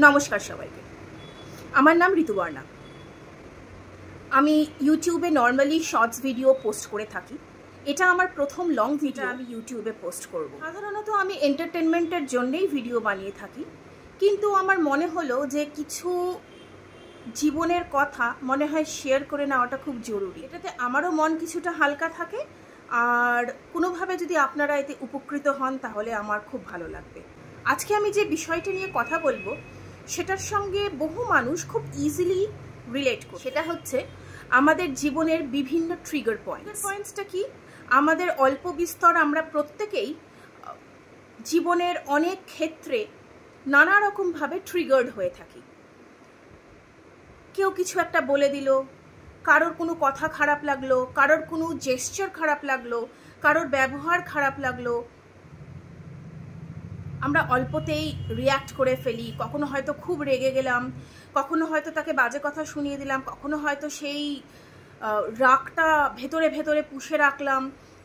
নমস্কার সবাইকে। আমার নাম ঋতুবর্ণা। আমি ইউটিউবে নর্মালি শর্টস ভিডিও পোস্ট করে থাকি। এটা আমার প্রথম লং ভিডিও আমি ইউটিউবে পোস্ট করব। সাধারণত আমি এন্টারটেনমেন্টের জন্যই ভিডিও বানিয়ে থাকি, কিন্তু আমার মনে হলো যে কিছু জীবনের কথা মনে হয় শেয়ার করে নেওয়াটা খুব জরুরি। এটাতে আমারও মন কিছুটা হালকা থাকে, আর কোনোভাবে যদি আপনারা এতে উপকৃত হন তাহলে আমার খুব ভালো লাগবে। আজকে আমি যে বিষয়টা নিয়ে কথা বলবো সেটার সঙ্গে বহু মানুষ খুব ইজিলি রিলেট করে। সেটা হচ্ছে আমাদের জীবনের বিভিন্ন ট্রিগার পয়েন্টসটা কি? আমাদের অল্প বিস্তর আমরা প্রত্যেকেই জীবনের অনেক ক্ষেত্রে নানা রকমভাবে ট্রিগার্ড হয়ে থাকি। কেউ কিছু একটা বলে দিল, কারোর কোনো কথা খারাপ লাগলো, কারোর কোনো জেস্চার খারাপ লাগলো, কারোর ব্যবহার খারাপ লাগলো, আমরা অল্পতেই রিয়্যাক্ট করে ফেলি। কখনো হয়তো খুব রেগে গেলাম, কখনো হয়তো তাকে বাজে কথা শুনিয়ে দিলাম, কখনো হয়তো সেই রাগটা ভেতরে ভেতরে পুষে রাখলাম,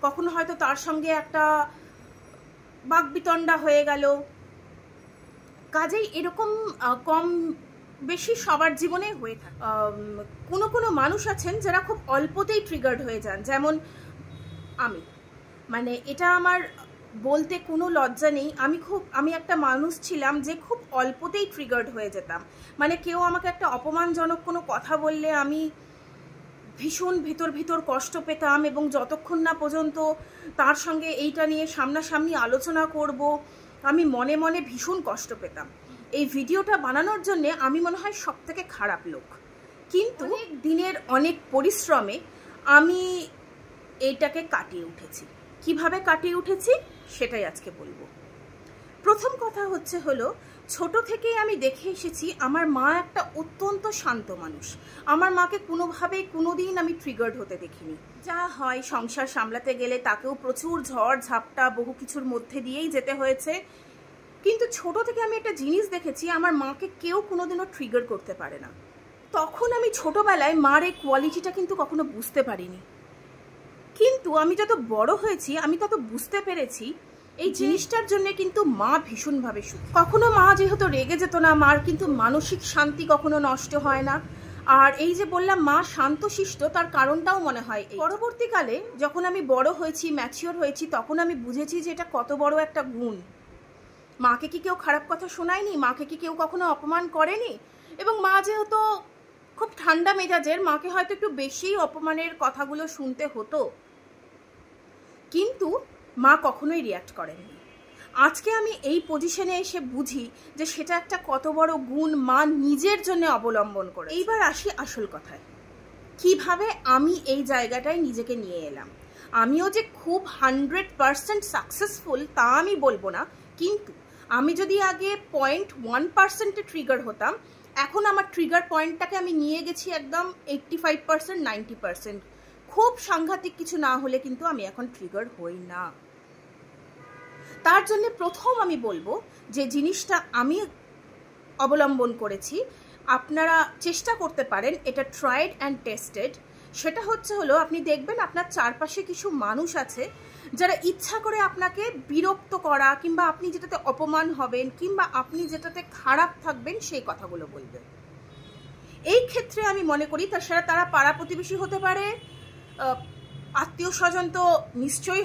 কখনো হয়তো তার সঙ্গে একটা বাকবিতণ্ডা হয়ে গেল। কাজেই এরকম কম বেশি সবার জীবনে হয়ে থাকে। কোনো কোনো মানুষ আছেন যারা খুব অল্পতেই ট্রিগার্ড হয়ে যান, যেমন আমি। মানে এটা আমার বলতে কোনো লজ্জা নেই। আমি একটা মানুষ ছিলাম যে খুব অল্পতেই ট্রিগার্ড হয়ে যেতাম। মানে কেউ আমাকে একটা অপমানজনক কোনো কথা বললে আমি ভীষণ ভিতর কষ্ট পেতাম, এবং যতক্ষণ না পর্যন্ত তার সঙ্গে এইটা নিয়ে সামনাসামনি আলোচনা করব আমি মনে মনে ভীষণ কষ্ট পেতাম। এই ভিডিওটা বানানোর জন্য আমি মনে হয় সব থেকে খারাপ লোক, কিন্তু দিনের অনেক পরিশ্রমে আমি এইটাকে কাটিয়ে উঠেছি। কিভাবে কাটিয়ে উঠেছি সেটাই আজকে বলবো। প্রথম কথা হলো ছোট থেকেই আমি দেখে এসেছি আমার মা একটা অত্যন্ত শান্ত মানুষ। আমার মাকে কোনোভাবেই কোনোদিন আমি ট্রিগার্ড হতে দেখিনি। যা হয় সংসার সামলাতে গেলে তাকেও প্রচুর ঝড় ঝাপটা বহু কিছুর মধ্যে দিয়েই যেতে হয়েছে, কিন্তু ছোট থেকে আমি একটা জিনিস দেখেছি, আমার মাকে কেউ কোনোদিনও ট্রিগার করতে পারে না। তখন আমি ছোটবেলায় মার এই কোয়ালিটিটা কিন্তু কখনো বুঝতে পারিনি, কিন্তু আমি যত বড় হয়েছি আমি তত বুঝতে পেরেছি এই জিনিসটার জন্য কিন্তু মা ভীষণভাবে সুখী। কখনো মা যেহেতু রেগে যেত না, মার কিন্তু মানসিক শান্তি কখনো নষ্ট হয় না। আর এই যে বললাম মা শান্তশিষ্ট, তার কারণটাও মনে হয় পরবর্তীকালে যখন আমি বড় হয়েছি, ম্যাচিওর হয়েছি, তখন আমি বুঝেছি যে এটা কত বড় একটা গুণ। মাকে কি কেউ খারাপ কথা শোনায়নি? মাকে কি কেউ কখনো অপমান করেনি? এবং মা যেহেতু খুব ঠান্ডা মেজাজের, মাকে হয়তো একটু বেশি অপমানের কথাগুলো শুনতে হতো, কিন্তু মা কখনোই রিয়্যাক্ট করেননি। আজকে আমি এই পজিশনে এসে বুঝি যে সেটা একটা কত বড় গুণ মা নিজের জন্য অবলম্বন করে। এইবার আসি আসল কথায়, কিভাবে আমি এই জায়গাটায় নিজেকে নিয়ে এলাম। আমিও যে খুব 100% সাকসেসফুল তা আমি বলবো না, কিন্তু আমি যদি আগে 0.1% ট্রিগার হতাম, এখন আমার ট্রিগার পয়েন্টটাকে আমি নিয়ে গেছি একদম 85%, 90%। খুব সাংঘাতিক কিছু না হলে কিন্তু আমি এখন ট্রিগার হই না। তার জন্য প্রথম আমি বলবো যে জিনিসটা আমি অবলম্বন করেছি, আপনারা চেষ্টা করতে পারেন, এটা ট্রাইড অ্যান্ড টেস্টেড। সেটা হলো আপনি দেখবেন আপনার চারপাশে কিছু মানুষ আছে যারা ইচ্ছা করে আপনাকে বিরক্ত করা, কিংবা আপনি যেটাতে অপমান হবেন, কিংবা আপনি যেটাতে খারাপ থাকবেন সেই কথাগুলো বলবেন। এই ক্ষেত্রে আমি মনে করি সেটা তারা পাড়া প্রতিবেশী হতে পারে, আত্মীয় স্বজন তো নিশ্চয়ই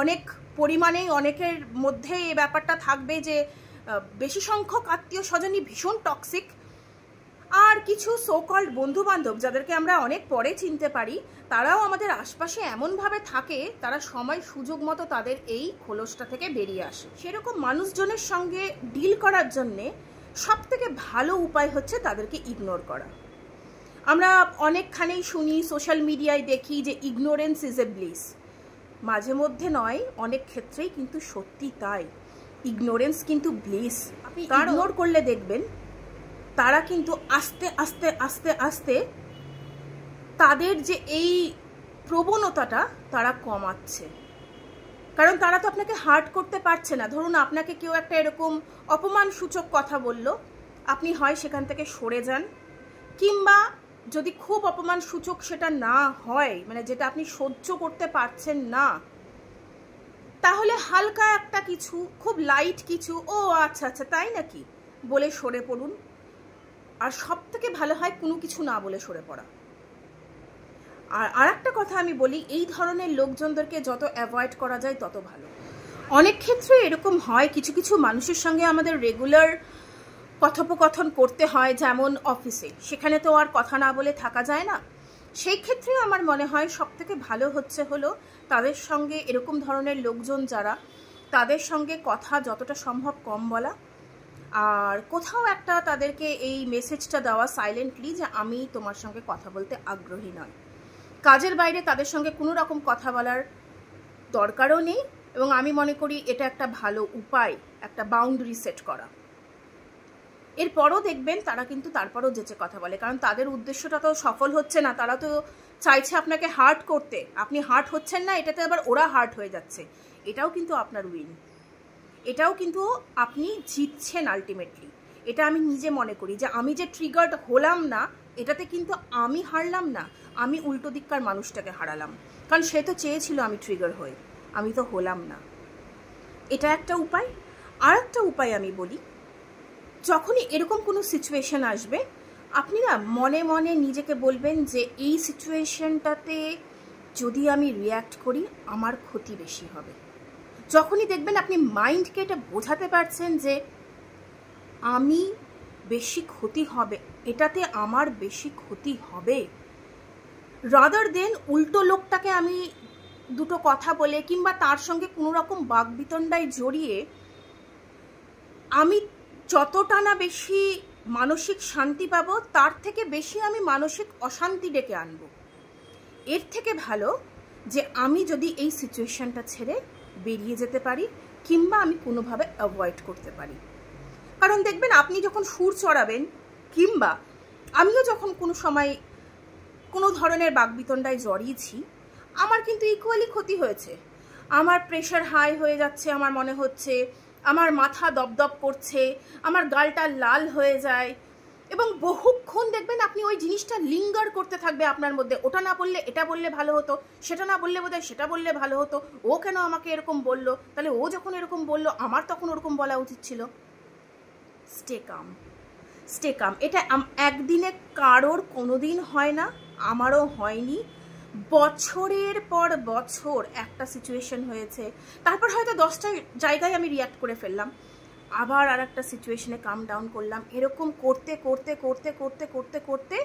অনেক পরিমাণেই অনেকের মধ্যে এই ব্যাপারটা থাকবে যে বেশি সংখ্যক আত্মীয় স্বজনই ভীষণ টক্সিক। আর কিছু সোকল্ড বন্ধু বান্ধব যাদেরকে আমরা অনেক পরে চিনতে পারি, তারাও আমাদের আশপাশে এমনভাবে থাকে তারা সময় সুযোগ মতো তাদের এই খোলসটা থেকে বেরিয়ে আসে। সেরকম মানুষজনের সঙ্গে ডিল করার জন্যে সব থেকে ভালো উপায় হচ্ছে তাদেরকে ইগনোর করা। আমরা অনেকখানেই শুনি, সোশ্যাল মিডিয়ায় দেখি যে ইগনোরেন্স ইজ এ ব্লিস। মাঝে মধ্যে নয়, অনেক ক্ষেত্রেই কিন্তু সত্যি তাই। ইগনোরেন্স কিন্তু ব্লিস। আপনি ইগনোর করলে দেখবেন তারা কিন্তু আস্তে আস্তে আস্তে আস্তে তাদের যে এই প্রবণতাটা তারা কমাচ্ছে, কারণ তারা তো আপনাকে হার্ট করতে পারছে না। ধরুন আপনাকে কেউ একটা এরকম অপমানসূচক কথা বলল, আপনি হয় সেখান থেকে সরে যান, কিংবা যদি খুব অপমানসূচক সেটা না হয়, মানে যেটা আপনি সহ্য করতে পারছেন না, তাহলে হালকা একটা কিছু, খুব লাইট কিছু, ও আচ্ছা আচ্ছা তাই নাকি, বলে সরে পড়ুন, আর সব থেকে ভালো হয় কোনো কিছু না বলে সরে পড়া। আর একটা কথা আমি বলি, এই ধরনের লোকজনদেরকে যত অ্যাভয়েড করা যায় তত ভালো। অনেক ক্ষেত্রে এরকম হয়, কিছু কিছু মানুষের সঙ্গে আমাদের রেগুলার কথোপকথন করতে হয়, যেমন অফিসে, সেখানে তো আর কথা না বলে থাকা যায় না। সেই ক্ষেত্রে আমার মনে হয় সব থেকে ভালো হলো তাদের সঙ্গে, এরকম ধরনের লোকজন যারা, তাদের সঙ্গে কথা যতটা সম্ভব কম বলা, আর কোথাও একটা তাদেরকে এই মেসেজটা দেওয়া সাইলেন্টলি যে আমি তোমার সঙ্গে কথা বলতে আগ্রহী নয়। কাজের বাইরে তাদের সঙ্গে কোনো রকম কথা বলার দরকারও নেই, এবং আমি মনে করি এটা একটা ভালো উপায়, একটা বাউন্ডারি সেট করা। এরপরও দেখবেন তারা কিন্তু তারপরও যেচে কথা বলে, কারণ তাদের উদ্দেশ্যটা তো সফল হচ্ছে না। তারা তো চাইছে আপনাকে হার্ট করতে, আপনি হার্ট হচ্ছেন না, এটাতে আবার ওরা হার্ট হয়ে যাচ্ছে। এটাও কিন্তু আপনার উইন, এটাও কিন্তু আপনি জিতছেন আলটিমেটলি। এটা আমি নিজে মনে করি যে আমি যে ট্রিগার্ড হলাম না, এটাতে কিন্তু আমি হারলাম না, আমি উল্টো দিককার মানুষটাকে হারালাম, কারণ সে তো চেয়েছিল আমি ট্রিগার হই, আমি তো হলাম না। এটা একটা উপায়। আর একটা উপায় আমি বলি, যখনই এরকম কোনো সিচুয়েশন আসবে, আপনি না মনে মনে নিজেকে বলবেন যে এই সিচুয়েশনটাতে যদি আমি রিয়্যাক্ট করি আমার ক্ষতি বেশি হবে। যখনই দেখবেন আপনি মাইন্ডকে এটা বোঝাতে পারছেন যে আমি বেশি ক্ষতি হবে, এটাতে আমার বেশি ক্ষতি হবে, রাদার দেন উল্টো লোকটাকে আমি দুটো কথা বলে কিংবা তার সঙ্গে কোনো রকম বাকবিতণ্ডায় জড়িয়ে আমি যতটা না বেশি মানসিক শান্তি পাবো, তার থেকে বেশি আমি মানসিক অশান্তি ডেকে আনবো। এর থেকে ভালো যে আমি যদি এই সিচুয়েশনটা ছেড়ে বেরিয়ে যেতে পারি, কিংবা আমি কোনোভাবে অ্যাভয়েড করতে পারি। কারণ দেখবেন আপনি যখন সুর চড়াবেন, কিংবা আমিও যখন কোনো সময় কোনো ধরনের বাকবিতণ্ডায় জড়িয়েছি, আমার কিন্তু ইকুয়ালি ক্ষতি হয়েছে। আমার প্রেশার হাই হয়ে যাচ্ছে, আমার মনে হচ্ছে, আমার মাথা দপদপ করছে, আমার গালটা লাল হয়ে যায়, এবং বহুক্ষণ দেখবেন আপনি ওই জিনিসটা লিঙ্গার করতে থাকবে আপনার মধ্যে। ওটা না বললে এটা বললে ভালো হতো, সেটা না বললে বোধহয় সেটা বললে ভালো হতো, ও কেন আমাকে এরকম বললো, তাহলে ও যখন এরকম বললো আমার তখন ওরকম বলা উচিত ছিল। Stay calm, stay calm. এটা একদিনে কারোর কোনোদিন হয় না, আমারও হয়নি। বছরের পর বছর একটা সিচুয়েশন হয়েছে, তারপর হয়তো 10টা জায়গায় আমি রিয়াক্ট করে ফেললাম, আবার আর একটা সিচুয়েশনে কাম ডাউন করলাম, এরকম করতে করতে করতে করতে করতে করতে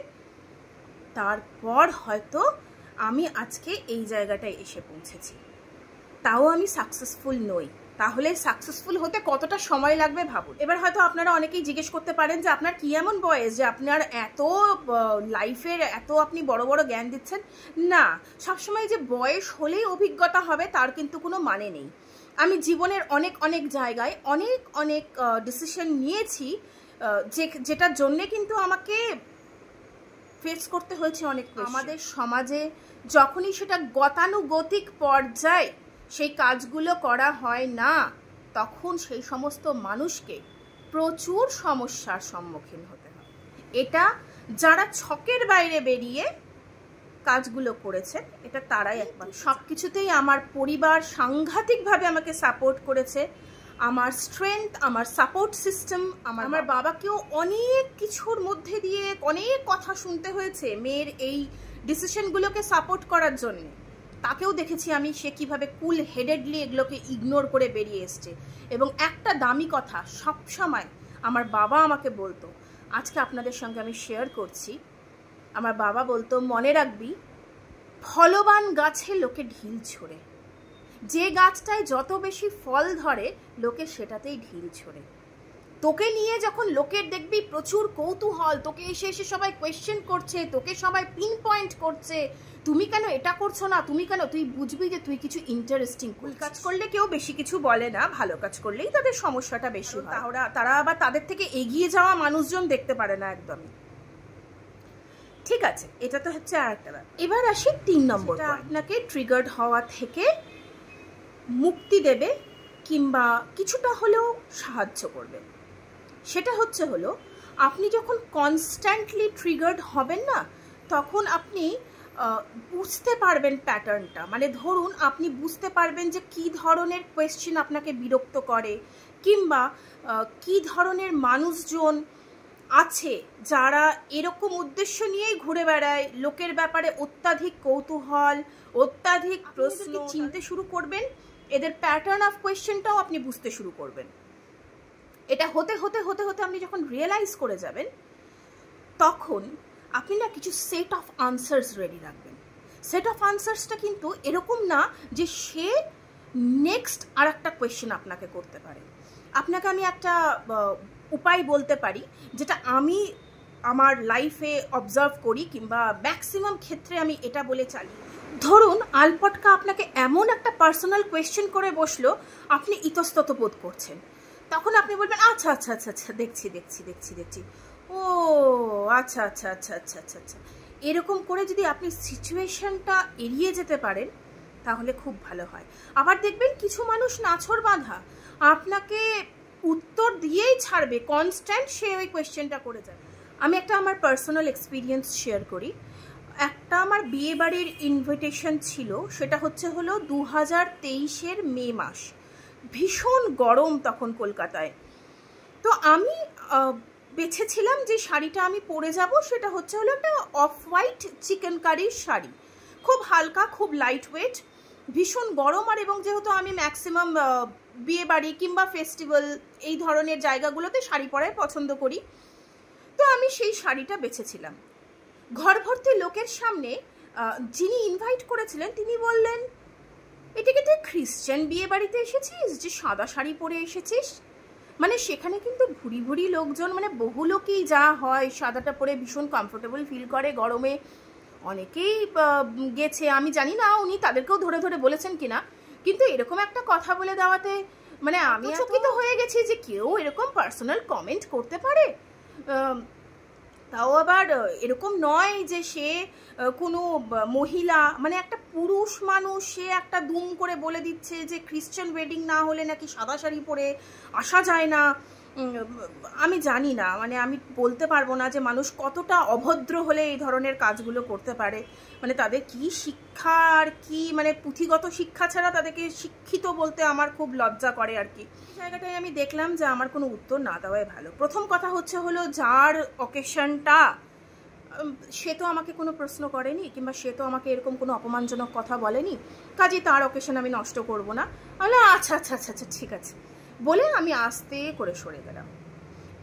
তারপর হয়তো আমি আজকে এই জায়গাটায় এসে পৌঁছেছি। তাও আমি সাকসেসফুল নই। তাহলে সাকসেসফুল হতে কতটা সময় লাগবে ভাবুন। এবার হয়তো আপনারা অনেকেই জিজ্ঞেস করতে পারেন যে আপনার কি এমন বয়স যে আপনার এত লাইফের এত আপনি বড় বড় জ্ঞান দিচ্ছেন। না, সবসময় যে বয়স হলেই অভিজ্ঞতা হবে তার কিন্তু কোনো মানে নেই। আমি জীবনের অনেক অনেক জায়গায় অনেক অনেক ডিসিশন নিয়েছি, যেটার জন্যে কিন্তু আমাকে ফেস করতে হয়েছে অনেক। আমাদের সমাজে যখনই সেটা গতানুগতিক পর্যায়ে সেই কাজগুলো করা হয় না, তখন সেই সমস্ত মানুষকে প্রচুর সমস্যার সম্মুখীন হতে হয়। এটা যারা ছকের বাইরে বেরিয়ে কাজগুলো করেছেন, এটা তারাই একমাত্র। সব কিছুতেই আমার পরিবার সাংঘাতিকভাবে আমাকে সাপোর্ট করেছে। আমার স্ট্রেংথ, আমার সাপোর্ট সিস্টেম, আমার বাবাকেও অনেক কিছুর মধ্যে দিয়ে অনেক কথা শুনতে হয়েছে মেয়ের এই ডিসিশনগুলোকে সাপোর্ট করার জন্য। তাকেও দেখেছি আমি, সে কিভাবে কুল হেডেডলি এগুলোকে ইগনোর করে বেরিয়ে এসছে। এবং একটা দামি কথা সবসময় আমার বাবা আমাকে বলতো, আজকে আপনাদের সঙ্গে আমি শেয়ার করছি। আমার বাবা বলতো, মনে রাখবি ফলবান গাছে লোকে ঢিল ছোড়ে, যে গাছটায় যত বেশি ফল ধরে লোকে সেটাতেই ঢিল ছোড়ে। তোকে নিয়ে যখন লোকের দেখবি প্রচুর কৌতূহল, তোকে এসে এসে সবাই কোয়েশ্চেন করছে, তোকে সবাই পিন পয়েন্ট করছে, তুমি কেন এটা করছো না, তুমি কেন, তুই বুঝবি যে তুই কিছু ইন্টারেস্টিং। ভুল কাজ করলে কেউ বেশি কিছু বলে না, ভালো কাজ করলেই তাদের সমস্যাটা বেশি হয়। তারা আবার তাদের থেকে এগিয়ে যাওয়া মানুষজন দেখতে পারে না একদমই। ঠিক আছে, এটা তো হচ্ছে আর একটা ব্যাপার। এবার আসি 3 নম্বর, আপনাকে ট্রিগার্ড হওয়া থেকে মুক্তি দেবে কিংবা কিছুটা হলেও সাহায্য করবে। সেটা হলো আপনি যখন কনস্ট্যান্টলি ট্রিগার্ড হবেন না, তখন আপনি বুঝতে পারবেন প্যাটার্নটা। মানে ধরুন আপনি বুঝতে পারবেন যে কি ধরনের কোয়েশ্চেন আপনাকে বিরক্ত করে, কিংবা কি ধরনের মানুষজন আছে যারা এরকম উদ্দেশ্য নিয়েই ঘুরে বেড়ায়, লোকের ব্যাপারে অত্যাধিক কৌতূহল, অত্যাধিক প্রশ্ন চিনতে শুরু করবেন, এদের প্যাটার্ন অফ কোয়েশ্চেনটাও আপনি বুঝতে শুরু করবেন। এটা হতে হতে হতে হতে আপনি যখন রিয়েলাইজ করে যাবেন, তখন আপনি না কিছু সেট অফ আনসার্স রেডি রাখবেন। সেট অফ আনসার্সটা কিন্তু এরকম না যে সে নেক্সট আর একটা কোয়েশ্চেন আপনাকে করতে পারে। আপনাকে আমি একটা উপায় বলতে পারি, যেটা আমি আমার লাইফে অবজার্ভ করি, কিংবা ম্যাক্সিমাম ক্ষেত্রে আমি এটা বলে চালি। ধরুন আলপটকা আপনাকে এমন একটা পার্সোনাল কোয়েশ্চেন করে বসলো, আপনি ইতস্তত বোধ করছেন, তখন আপনি বলবেন আচ্ছা আচ্ছা আচ্ছা আচ্ছা দেখছি দেখছি দেখছি দেখছি, ও আচ্ছা আচ্ছা আচ্ছা আচ্ছা আচ্ছা আচ্ছা। এরকম করে যদি আপনি সিচুয়েশনটা এড়িয়ে যেতে পারেন তাহলে খুব ভালো হয়। আবার দেখবেন কিছু মানুষ নাছোড় বাঁধা, আপনাকে উত্তর দিয়েই ছাড়বে, কনস্ট্যান্ট সে ওই কোয়েশ্চেনটা করে যাবে। আমি একটা আমার পার্সোনাল এক্সপিরিয়েন্স শেয়ার করি। একটা আমার বিয়ে বাড়ির ইনভিটেশন ছিল, সেটা হলো 2023-এর মে মাস। ভীষণ গরম তখন কলকাতায়। তো আমি বেছেছিলাম যে শাড়িটা আমি পরে যাব, সেটা হলো একটা অফ হোয়াইট চিকেন কারির শাড়ি, খুব হালকা, খুব লাইট ওয়েট, ভীষণ গরম। আর এবং যেহেতু আমি ম্যাক্সিমাম বিয়ে বাড়ি কিংবা ফেস্টিভ্যাল এই ধরনের জায়গাগুলোতে শাড়ি পরাই পছন্দ করি, তো আমি সেই শাড়িটা বেছেছিলাম। ঘর ভর্তি লোকের সামনে যিনি ইনভাইট করেছিলেন তিনি বললেন, এটাকে তুই খ্রিশ্চান বিয়ে বাড়িতে এসেছিস যে সাদা শাড়ি পরে এসেছিস? মানে সেখানে কিন্তু ভুরি ভুরি লোকজন, মানে বহু লোকই যা হয় সাদাটা পরে ভীষণ কমফোর্টেবল ফিল করে গরমে, অনেকেই গেছে। আমি জানি না উনি তাদেরকেও ধরে ধরে বলেছেন কিনা, কিন্তু এরকম একটা কথা বলে দেওয়াতে মানে আমি চকিত হয়ে গেছি যে কেউ এরকম পার্সোনাল কমেন্ট করতে পারে। তাও আবার এরকম নয় যে সে কোনো মহিলা, মানে একটা পুরুষ মানুষ, সে একটা দুম করে বলে দিচ্ছে যে খ্রিশ্চান ওয়েডিং না হলে নাকি সাদা শাড়ি পরে আসা যায় না। আমি জানি না, মানে আমি বলতে পারবো না যে মানুষ কতটা অভদ্র হলে এই ধরনের কাজগুলো করতে পারে। মানে তাদের কি শিক্ষা আর কি, মানে পুঁথিগত শিক্ষা ছাড়া তাদেরকে শিক্ষিত বলতে আমার খুব লজ্জা করে আর কি। এই জায়গাটায় আমি দেখলাম যে আমার কোনো উত্তর না দেওয়াই ভালো। প্রথম কথা হলো যার অকেশনটা, সে তো আমাকে কোনো প্রশ্ন করেনি, কিংবা সে তো আমাকে এরকম কোনো অপমানজনক কথা বলেনি, কাজেই তার অকেশন আমি নষ্ট করব না। বলে আচ্ছা আচ্ছা আচ্ছা আচ্ছা ঠিক আছে বলে আমি আস্তে করে সরে গেলাম।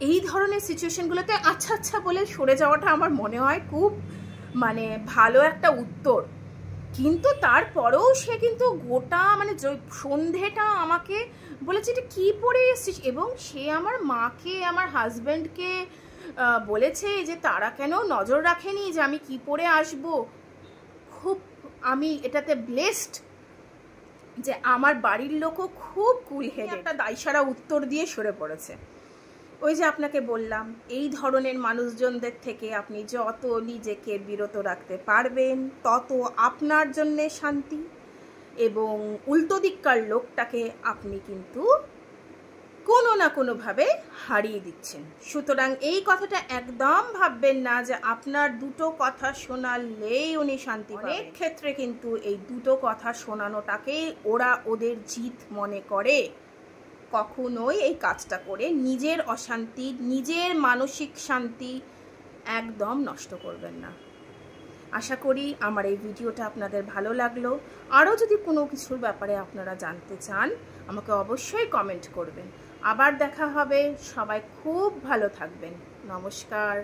এই ধরনের সিচুয়েশনগুলোতে আচ্ছা আচ্ছা বলে সরে যাওয়াটা আমার মনে হয় খুব মানে ভালো একটা উত্তর। কিন্তু তারপরেও সে কিন্তু গোটা মানে সন্ধেটা আমাকে বলেছে এটা কী পরে এসছিস, এবং সে আমার মাকে, আমার হাজব্যান্ডকে বলেছে যে তারা কেন নজর রাখেনি যে আমি কি পরে আসব। খুব আমি এটাতে ব্লেসড যে আমার বাড়ির লোকও খুব কুল হেডেড, একটা দায়সারা উত্তর দিয়ে সরে পড়েছে। ওই যে আপনাকে বললাম, এই ধরনের মানুষজনদের থেকে আপনি যত নিজেকে বিরত রাখতে পারবেন তত আপনার জন্যে শান্তি, এবং উল্টো দিককার লোকটাকে আপনি কিন্তু কোনো না কোনোভাবে হারিয়ে দিচ্ছেন। সুতরাং এই কথাটা একদম ভাববেন না যে আপনার দুটো কথা শোনালেই উনি শান্তি পাবেন। অনেক ক্ষেত্রে কিন্তু এই দুটো কথা শোনানোটাকেই ওরা ওদের জিত মনে করে। কখনোই এই কাজটা করে নিজের অশান্তি, নিজের মানসিক শান্তি একদম নষ্ট করবেন না। আশা করি আমার এই ভিডিওটা আপনাদের ভালো লাগলো। আরও যদি কোনো কিছুর ব্যাপারে আপনারা জানতে চান আমাকে অবশ্যই কমেন্ট করবেন। আবার দেখা হবে। সবাই খুব ভালো থাকবেন। নমস্কার।